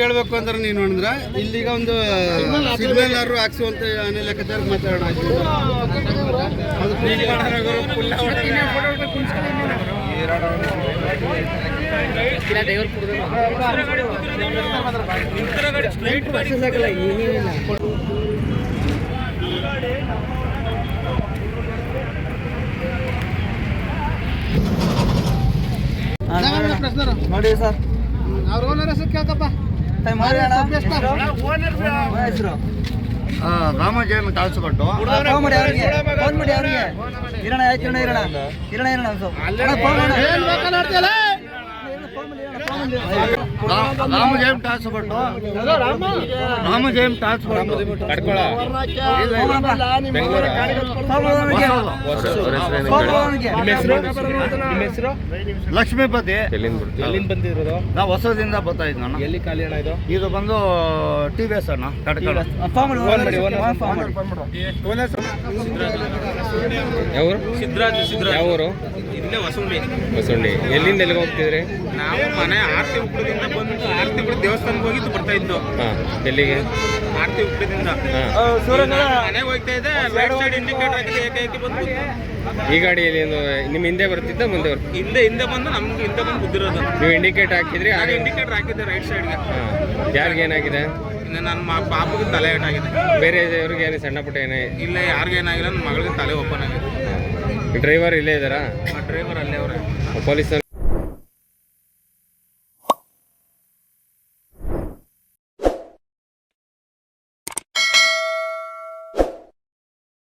ಹೇಳ್ಬೇಕು ಅಂದ್ರೆ ನೀನು ಅಂದ್ರೆ ಇಲ್ಲಿಗ ಒಂದು ಸಿಗ್ನಲ್ ಹಾಕ್ಸುವಂತ ಲೆಕ್ಕಾಚಾರ ಮಾತಾಡೋಣ. ನೋಡಿ ಸರ್, ಅವ್ರ ಓನರ್ ಹೆಸರು ಕೇಳ್ಕಪ್ಪ. ರಾಮಜಯಮ ತಾಳ್ಸ್ಕೊಟ್ಟು ಫೋನ್ ಮಾಡಿ ಅವ್ರಿಗೆ, ಫೋನ್ ಮಾಡಿ ಅವ್ರಿಗೆ. ಇರೋಣ ಆಯ್ತು, ಇರೋಣ ಇರೋಣ ಇರೋಣ ರಾಮಜಯಂ ತಾಳ್ಸ್ಕೊಟ್ಟು ರಾಮಜಯಂ ತಾಳ್ಸ್ಕೊಟ್ಟು ಲಕ್ಷ್ಮೀಪತಿ. ಎಲ್ಲಿಂದ ಬಂದಿರೋದು? ನಾವು ಹೊಸದಿಂದ ಬರ್ತಾ ಇದ್ದ ನಾನು. ಎಲ್ಲಿ ಖಾಲಿ ಅಣ್ಣ ಇದು? ಇದು ಬಂದು TVS ಅಣ್ಣ ಕಟ್ಕಳ. ಯಾವರು? ಸಿದ್ಧರಾಜ್. ಯಾವರು? ಇಲ್ಲೇ ಹೊಸಳ್ಳಿ. ಹೊಸಳ್ಳಿ. ಎಲ್ಲಿಂದ ಎಲ್ಲಿಗೆ ಹೋಗ್ತಿದ್ರಿ? ನಾವು ಮನೆ ಆರ್ತಿ ಉಪ್ಪಳದಿಂದ ಬಂದು ಆರ್ತಿ ಉಪ್ಪಳ ದೇವಸ್ಥಾನಕ್ಕೆ ಹೋಗಿದ್ದು ಬರ್ತಾ ಇದ್ದು. ಎಲ್ಲಿಗೆ? ಆರ್ತಿ ಉಪ್ಪಳದಿಂದ ಮನೆಗೆ ಹೋಗ್ತಾ ಇದ್ದೆ. ರೈಟ್ ಸೈಡ್ ಇಂಡಿಕೇಟರ್ ಹಾಕಿದ್ರೆ ಏಕಾಏಕಿ ಬಂದು ಈ ಗಾಡಿಯಲ್ಲಿ ನಿಮ್ಮ ಹಿಂದೆ ಬರ್ತಿದ್ದ ಮುಂದೆ ಹಿಂದೆ ಬಂದು ನಮ್ಗೆ ಹಿಂದೆ ಬಂದು ಬಿದ್ದಿರೋದು. ನೀವು ಇಂಡಿಕೇಟ್ ಹಾಕಿದ್ರಿ? ನಾನು ಇಂಡಿಕೇಟರ್ ಹಾಕಿದ್ದೆ ರೈಟ್ ಸೈಡ್ಗೆ. ಯಾರಿಗೆ ಏನಾಗಿದೆ? ಇನ್ನು ನನ್ನ ಪಾಪಗೆ ತಲೆ ಏಟಾಗಿದೆ. ಬೇರೆ ಅವ್ರಿಗೆ ಏನು ಸಣ್ಣ ಪುಟ್ಟ ಏನೇ ಇಲ್ಲ, ಯಾರಿಗೇನಾಗಿಲ್ಲ. ನನ್ನ ಮಗಳಿಗೆ ತಲೆ ಓಪನ್ ಆಗಿದೆ. ಡ್ರೈವರ್ ಇಲ್ಲೇ ಇದ್ದಾರಾ? ಡ್ರೈವರ್ ಅಲ್ಲೇ ಅವರೇ. ಪೊಲೀಸ್